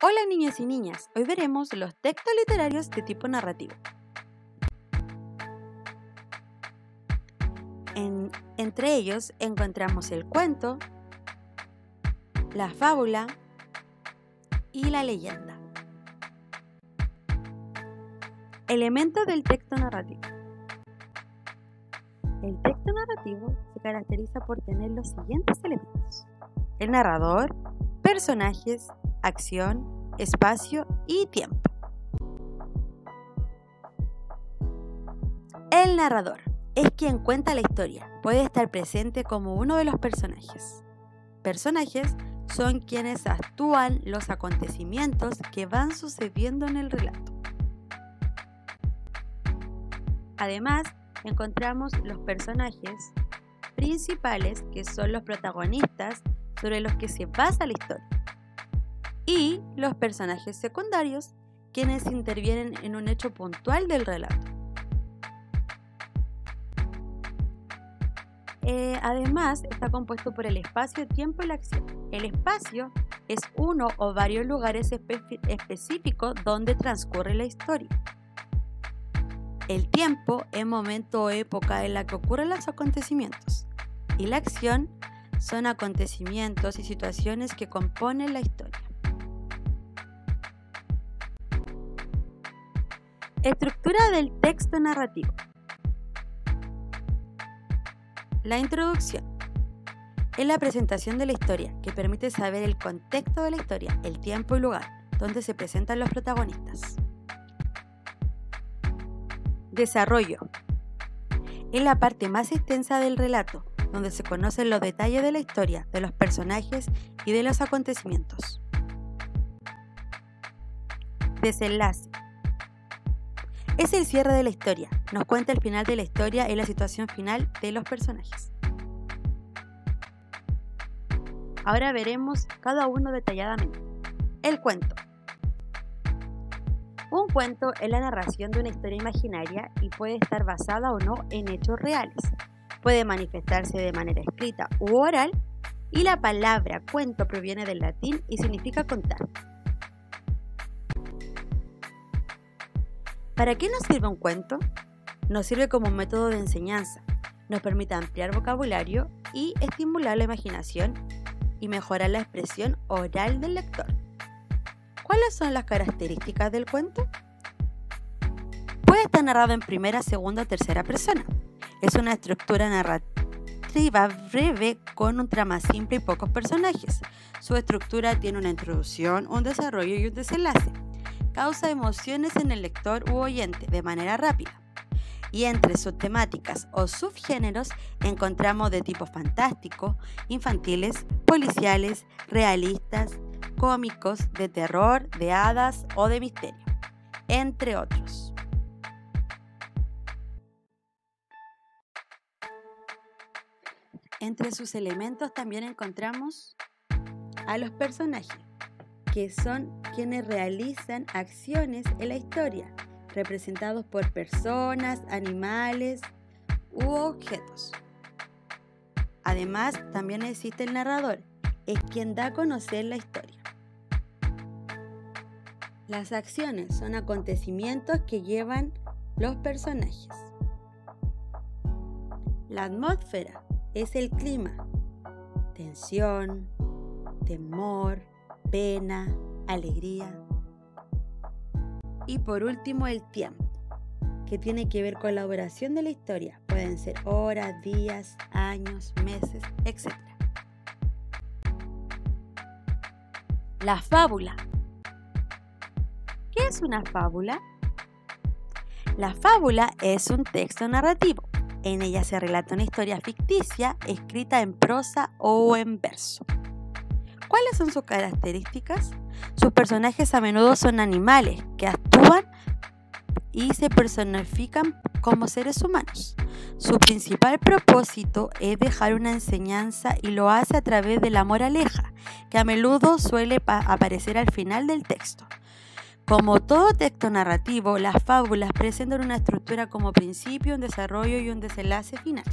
Hola niños y niñas, hoy veremos los textos literarios de tipo narrativo. Entre ellos encontramos el cuento, la fábula y la leyenda. Elementos del texto narrativo. El texto narrativo se caracteriza por tener los siguientes elementos: el narrador, personajes, acción, espacio y tiempo. El narrador es quien cuenta la historia, puede estar presente como uno de los personajes. Personajes son quienes actúan los acontecimientos que van sucediendo en el relato. Además, encontramos los personajes principales, que son los protagonistas sobre los que se basa la historia, y los personajes secundarios, quienes intervienen en un hecho puntual del relato. Además, está compuesto por el espacio, tiempo y la acción. El espacio es uno o varios lugares específicos donde transcurre la historia. El tiempo es momento o época en la que ocurren los acontecimientos. Y la acción son acontecimientos y situaciones que componen la historia. Estructura del texto narrativo. La introducción es la presentación de la historia, que permite saber el contexto de la historia, el tiempo y lugar donde se presentan los protagonistas. Desarrollo es la parte más extensa del relato, donde se conocen los detalles de la historia, de los personajes y de los acontecimientos. Desenlace es el cierre de la historia, nos cuenta el final de la historia y la situación final de los personajes. Ahora veremos cada uno detalladamente. El cuento. Un cuento es la narración de una historia imaginaria y puede estar basada o no en hechos reales. Puede manifestarse de manera escrita u oral, y la palabra cuento proviene del latín y significa contar. ¿Para qué nos sirve un cuento? Nos sirve como un método de enseñanza. Nos permite ampliar vocabulario y estimular la imaginación y mejorar la expresión oral del lector. ¿Cuáles son las características del cuento? Puede estar narrado en primera, segunda o tercera persona. Es una estructura narrativa breve con un trama simple y pocos personajes. Su estructura tiene una introducción, un desarrollo y un desenlace. Causa emociones en el lector u oyente de manera rápida. Y entre sus temáticas o subgéneros encontramos de tipo fantástico, infantiles, policiales, realistas, cómicos, de terror, de hadas o de misterio, entre otros. Entre sus elementos también encontramos a los personajes, que son quienes realizan acciones en la historia, representados por personas, animales u objetos. Además, también existe el narrador, es quien da a conocer la historia. Las acciones son acontecimientos que llevan los personajes. La atmósfera es el clima, tensión, temor, pena, alegría. Y por último, el tiempo, que tiene que ver con la duración de la historia. Pueden ser horas, días, años, meses, etc. La fábula. ¿Qué es una fábula? La fábula es un texto narrativo. En ella se relata una historia ficticia escrita en prosa o en verso. ¿Cuáles son sus características? Sus personajes a menudo son animales que actúan y se personifican como seres humanos. Su principal propósito es dejar una enseñanza y lo hace a través de la moraleja, que a menudo suele aparecer al final del texto. Como todo texto narrativo, las fábulas presentan una estructura como principio, un desarrollo y un desenlace final.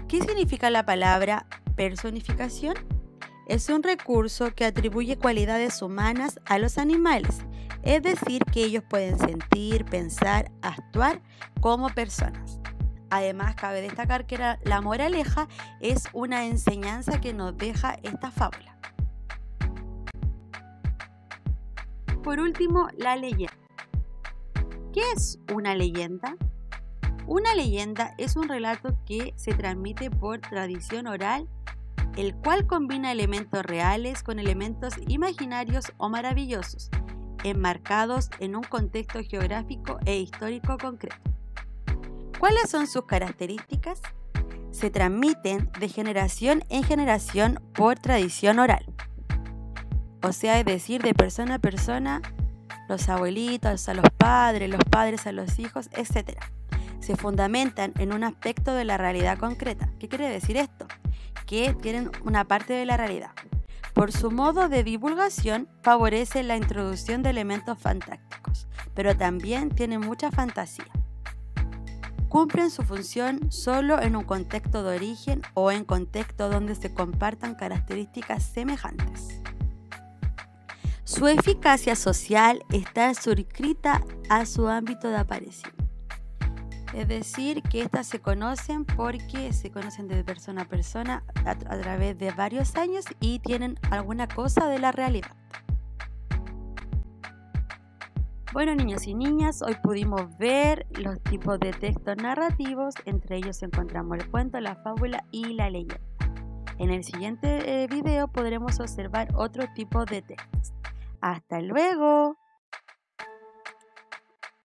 ¿Qué significa la palabra personificación? es un recurso que atribuye cualidades humanas a los animales, es decir, que ellos pueden sentir, pensar, actuar como personas. Además, cabe destacar que la moraleja es una enseñanza que nos deja esta fábula. Por último, la leyenda. ¿Qué es una leyenda? Una leyenda es un relato que se transmite por tradición oral, el cual combina elementos reales con elementos imaginarios o maravillosos, enmarcados en un contexto geográfico e histórico concreto. ¿Cuáles son sus características? Se transmiten de generación en generación por tradición oral. O sea, es decir, de persona a persona, los abuelitos a los padres a los hijos, etc. Se fundamentan en un aspecto de la realidad concreta. ¿Qué quiere decir esto? Que tienen una parte de la realidad. Por su modo de divulgación, favorece la introducción de elementos fantásticos, pero también tienen mucha fantasía. Cumplen su función solo en un contexto de origen o en contextos donde se compartan características semejantes. Su eficacia social está suscrita a su ámbito de aparición. Es decir, que estas se conocen porque se conocen de persona a persona a través de varios años y tienen alguna cosa de la realidad. Bueno, niños y niñas, hoy pudimos ver los tipos de textos narrativos, entre ellos encontramos el cuento, la fábula y la leyenda. En el siguiente video podremos observar otro tipo de textos. ¡Hasta luego!